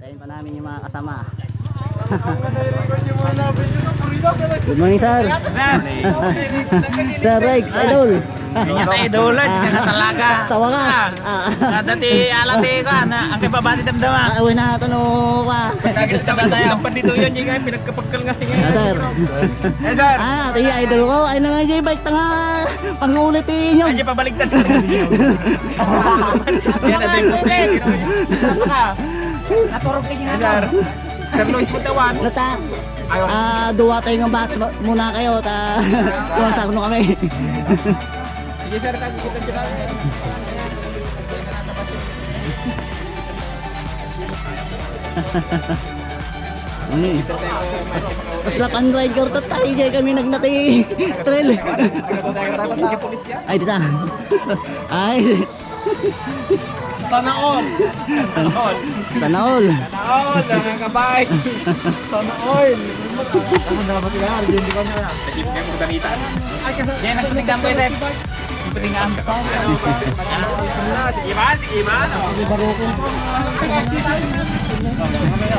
Hintayin pa namin yung mga kasama. Good morning, sir. Sir Rex, idol. Idol, hindi ka talaga. Sa wakas. Dati alati ka na ang kipabati damdama. Uwi na ito pa. Lagi sa tayo. Ang pandito yun, yung nga pinagkapagkal nga siya. Sir. Sir. Ito yung idol ko. Ay na nga yung bike tanga. Pangulitin nyo. Ay, pabaligtad. Yan na din ko. Naturog tingin nga. Sir Luis Putawan. Nata. Duwa tayo ng box muna kayo. Tuwang no kami. Sige sir, tayo kita sila. Mas lapan rider to tayo dyan kami nagnati trail. Ay dita. Ay. Sana all. Sana all. Mga kabay. Sana all. Ako na ba sila? Hindi ko na. Nagip kang kutanitan. Ay kasi. Yan ang kutinggan ko ito. Kutinggan ko. Sige man, sige man.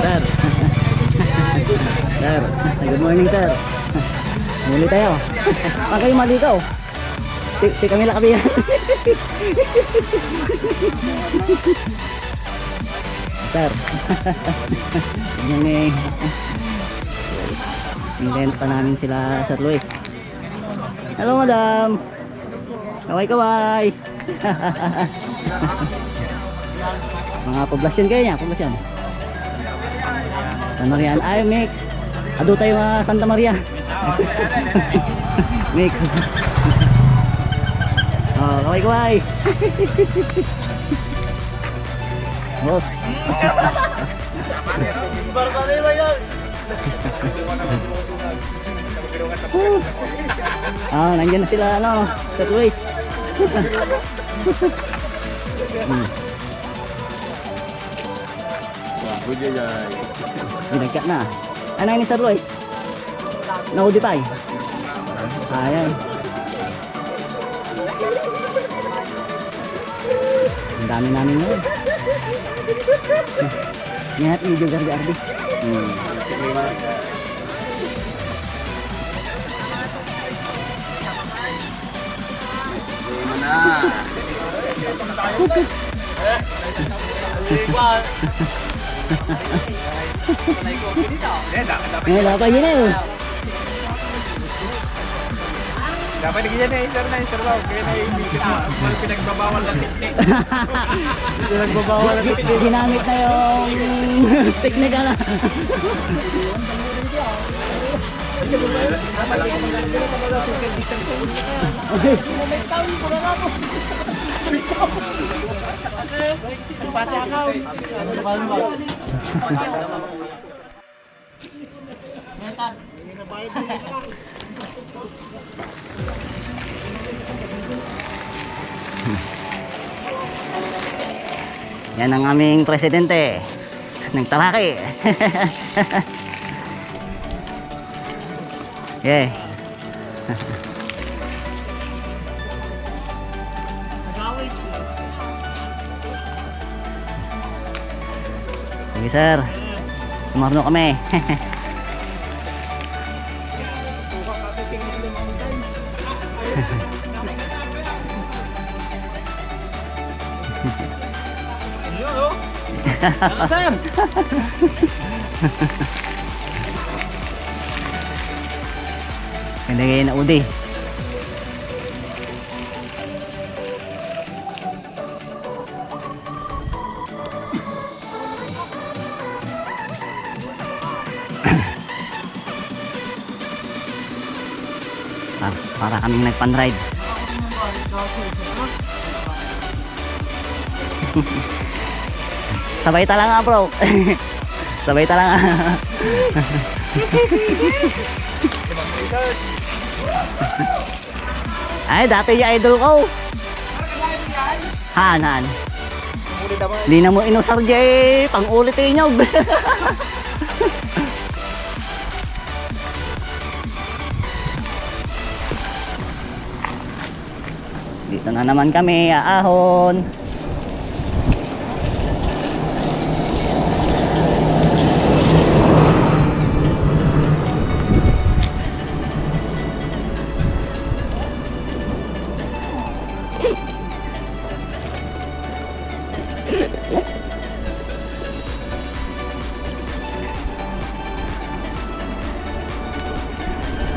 Sir. Sir. Good morning, sir. Muli tayo. Pag kayo maligaw. Si Camila Kabiyan. Sir. Yan invent pa namin sila Sir Luis. Hello, madam. Kaway-kaway. Mga poblasyon kayo niya, poblasyon. Santa Maria ay mix. Ado tayo mga Santa Maria. Mix. Oh, kaway-kaway. Boss. Nandiyan na sila ano, Sir Luis. Ginagka na. Ano ni Sir Luis? Naudipay. Ayan. Ang dami namin yun. Nihat ni Jogar Gardi. Dapat yun eh. Dapat nagyan eh, sir na, sir Wow. Kaya na pinagbabawal ng teknik. Pinagbabawal ng teknik. Ginamit na yung teknika na. Yan ang aming presidente ng Taraki. Yeah. Sige sir, sumarno kami. Sir! Ganda kayo na udi. Para kaming nagpan-ride. Sabay tala nga bro. Sabay tala nga. Ay dati yung idol ko. Han. Di na mo inusar jay pang ulit nyo. Dito na naman kami aahon.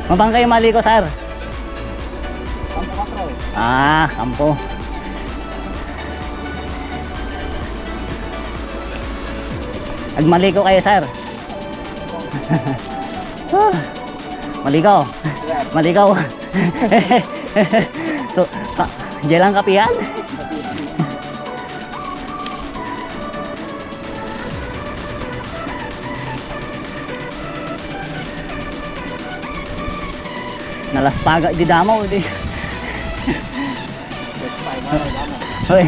Mabang kayo maliko, sir? Kampo 4. Ah, kampo. Maliko kayo, sir. Maligaw. Maligaw. So, diyan lang kapihan. Nalaspaga di damo di. Hoy.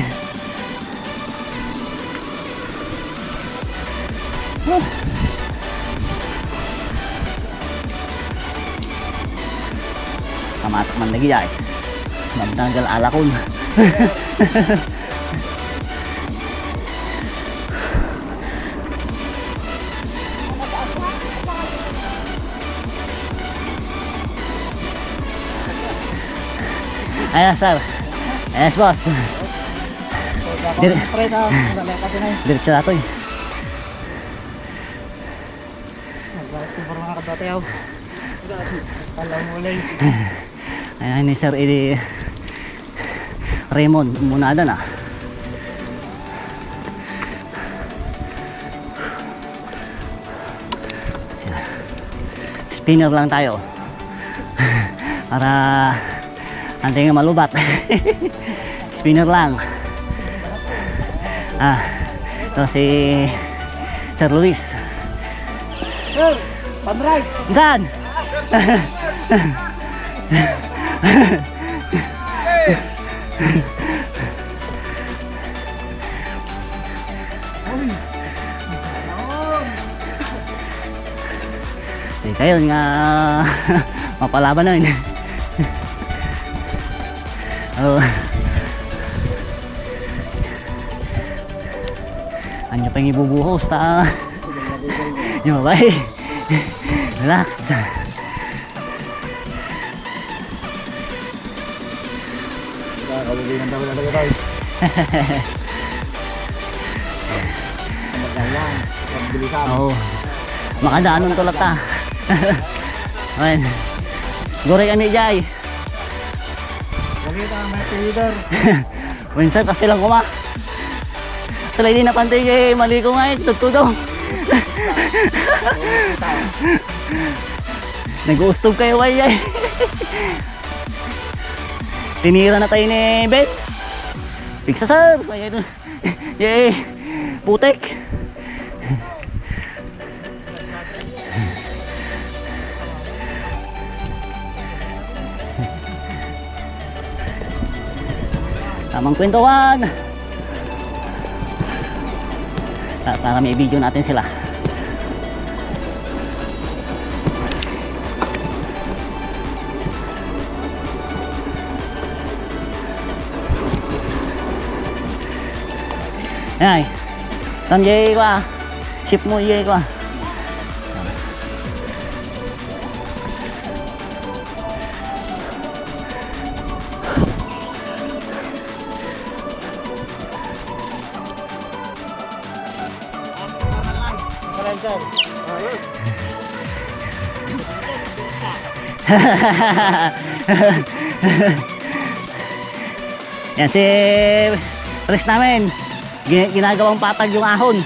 Kamatak man lagi ay. Magtanggal alakon. Ayan, sir. Yes, boss. Diretso na ito eh. Ayan ni Sir Eli Raymond Munada na. Spinner lang tayo para anting malubat. Spinner lang. Ito si Sir Luis. Sir, pan-right. Saan? Di kayo nga mapalaban na yun. Oh. Ano pa yung ibubuhos ta? Yung babae. Relax. Kabugay ng dawala talaga tayo. Magdayang, magbilisan. Oo. Makadaan ng tulak ta. Ayan. Goray kami jay. Bakit ang may leader? Minsan kasi lang kuma. Sila hindi napantay kay maliko nga eh. Tutudong. Nag-uustog kayo ay. Tinira na tayo ni Ben. Pigsa, sir. Yay. Putek. Tamang kwentuhan. Para may video natin sila. Ay, tam jay ko ah. Ship mo jay ko ah. Yan si Chris namin. Ginagawang patag yung ahon.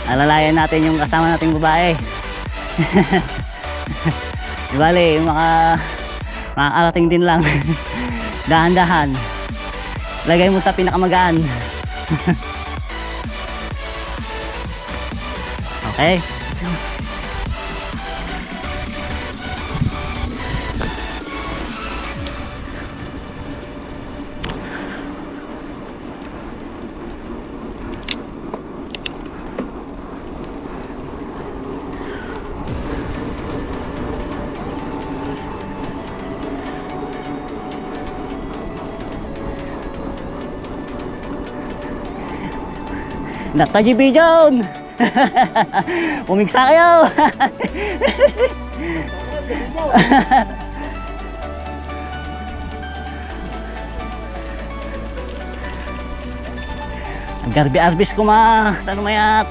Alalayan natin yung kasama nating babae. Di bali, yung makakarating din lang. Dahan-dahan. Lagay mo sa pinakamagaan. Okay. Nagpa-GB John! Umiksa kayo! Garbi arbis ko ma. Tanong mayat.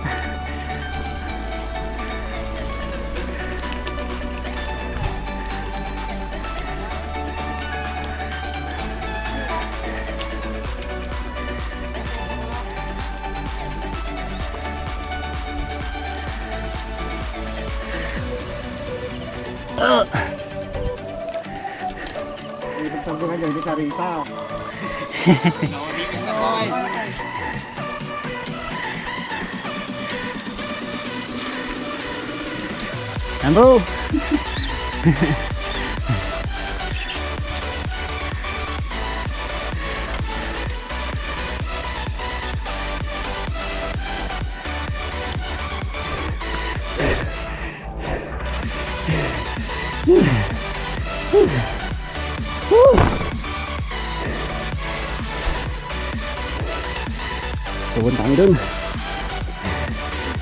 Sabi nga dyan, di sarita. Yan bro. Pupunta kami dun.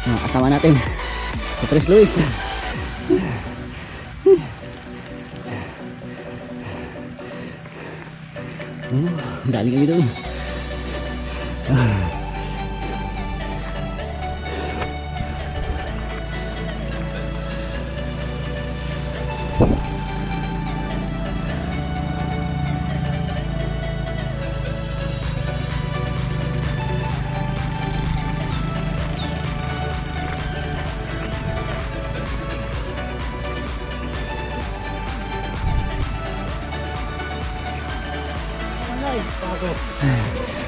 Mga kasama natin si Chris Luis. Galing kami dun.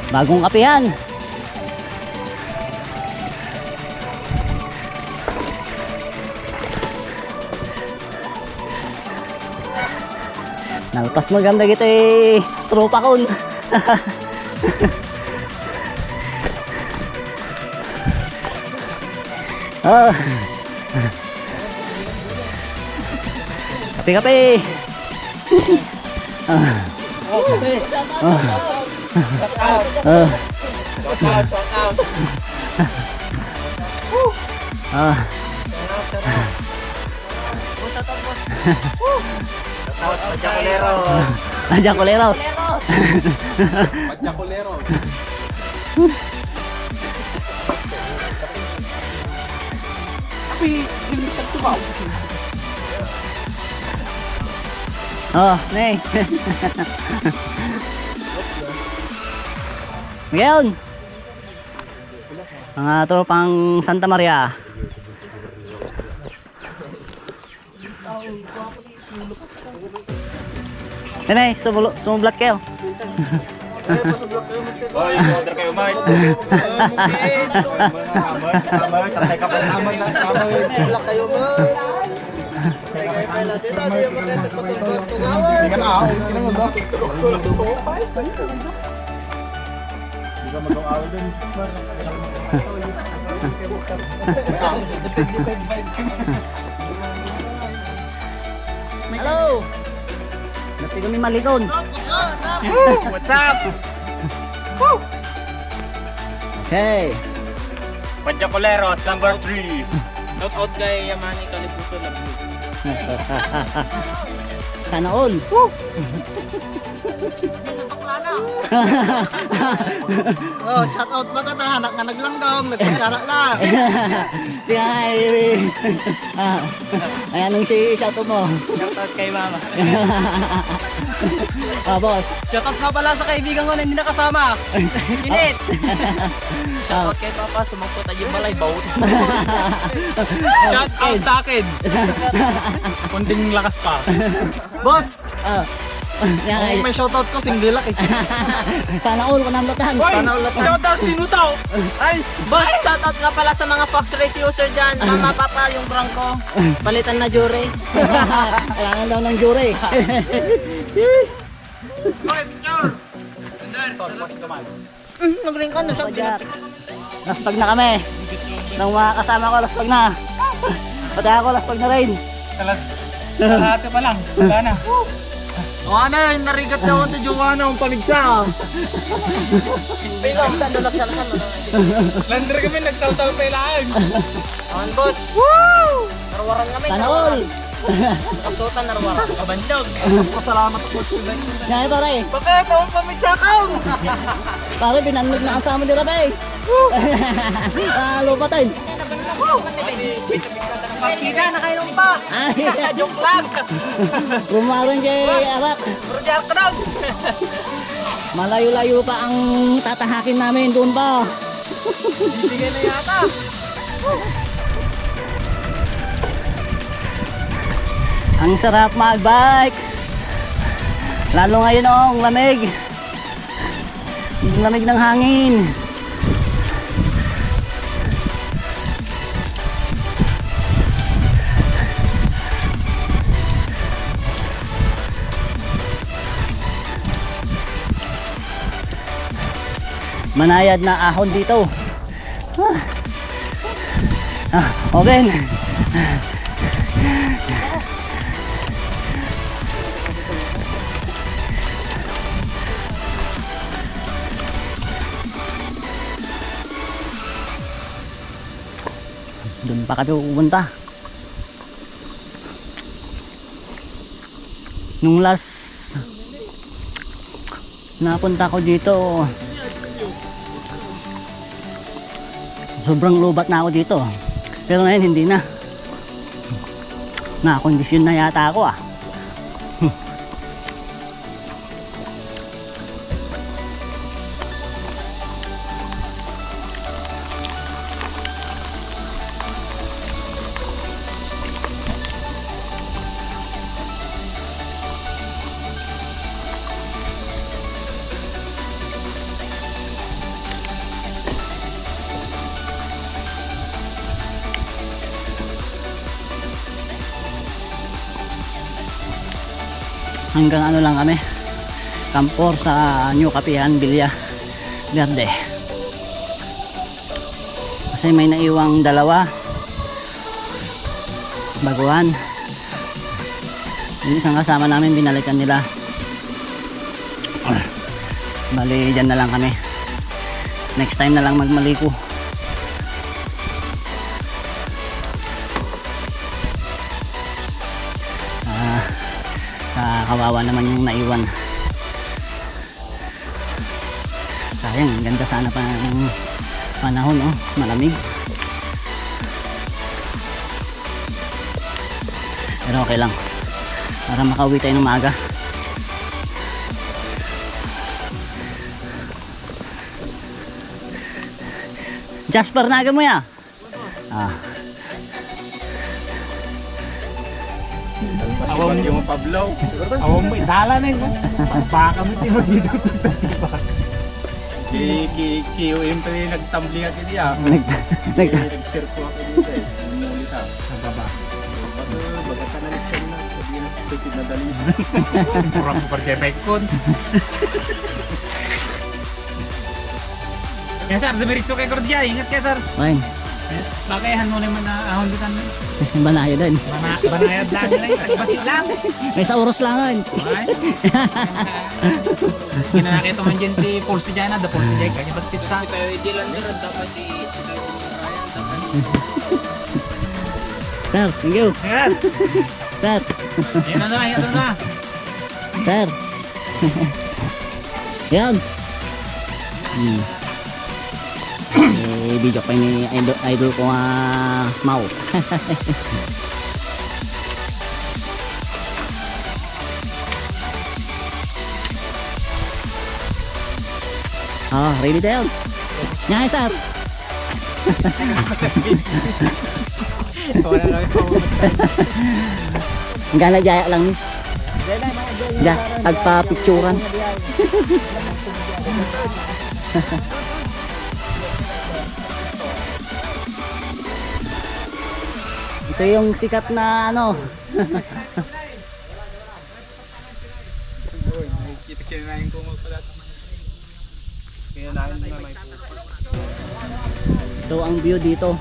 Bagong kape yan. Nalpas maganda kita eh. Tropa kon. Oh. Kape-kape. Jacolero. Jacolero. Tapi limited to ba? Oh, nih. Ngayon. Mga tropang Santa Maria. Ini sumublat kayo. Oy, order kayo, Mike. Santai ka pa naman lang sa amin. Sumulak kayo, Mike. Kaya pala dito, di mo kayo nagpasublat tugawan. Hindi ka na ako, hindi ka na ba? Hindi ka mag-awal din. Hello. Nanti kami malikon. What's up? Okay. Panjacoleros number 3. Shout out kay Yamani Kalibuso na blue. Sana all. Oh, shout out ba ka hanak nga naglanggong, nagkara lang. Siya ay. Ay anong si shout out mo? Shout out kay Mama. Boss. Shout out nga pala sa kaibigan ko na hindi nakasama. Kinit. Shout out kay Papa, sumangkot tayo yung balay baut. Shout out sa akin. Kunding lakas pa. Boss! Yan, may shoutout ko, single eh. sana all ko namlatan. Shoutout sinutaw! Ay! Boss, shoutout nga pala sa mga Fox Race user dyan. Mama, papa, yung Bronco. Palitan na jure. Kailangan daw ng jure. Nag-ring ka na siya. Laspag na kami. Nang mga kasama ko, laspag na. Pati ako, laspag na rin. Kalahati pa lang, wala na. Ana, narigat na ako sa Joanna ang panigsa. Bilang, saan dulak sa lakan. Lander kami, nagsaw-saw pa ilaan. Awan, boss. Woo! Narwaran kami. Sana all. Nakasutan na rawara. Kabandog. Pasalamat ako sa bike. Ngayon pare, Bakit? Ang pamigsakaw! pare binanlog na kasama nila ba eh. Lupa tayo. Pagkita, nakainom pa! Ay, Joke lang! rumaron kay Arak. Project ka daw! Malayo-layo pa ang tatahakin namin doon pa. Bibigay na yata! Ang sarap mag-bike. Lalo ngayon ang lamig. Ang lamig ng hangin. Manayad na ahon dito. Open. Doon pa kami pupunta. Nung last napunta ko dito, sobrang lubat na ako dito. Pero ngayon hindi na. Nakakondisyon na yata ako ah. Hanggang ano lang kami, Campor sa New Kapihan, Villa Verde. Kasi may naiwang dalawa baguhan. Yung isang kasama namin binalikan nila. Bali dyan na lang kami. Next time na lang magmaliko. Kawawa naman yung naiwan. Sayang, ganda sana pa ng panahon, oh, malamig. Pero okay lang, para makauwi tayo ng maaga. Jasper, naga mo ya? Awam yung Pablo. Awam mo idala na yun. Baka mo tiyo dito. Ki-UM pa rin nagtambling ako niya. Nag-circle ako dito eh. Umulit ha. Sa baba. Bagata na nagsan na. Sabi na stupid na dalis. Pura ko par kay Mekon. Kaya sir, dumiritso kay Cordia. Ingat kaya sir. Fine. Bakayahan mo naman na ahon dito na. Banaya din. Banayad lang nila yung basit lang. May sa oras lang. Kinanakita man dyan si Pulsi dyan na. The Pulsi dyan. Kanya ba't pizza? Pero hindi lang din dapat si Sir, thank you. Ayan. Sir. Ayan na. Ayan na. Sir. Yan. Video ko ni idol ko Mau. Ready tayo. Nyay sir. Wala lang ito. Gana jaya lang ni. Ja, agpa-picturean. Ito yung sikat na ano. Kinain ko mo pala. Kinain na may Ito ang view dito.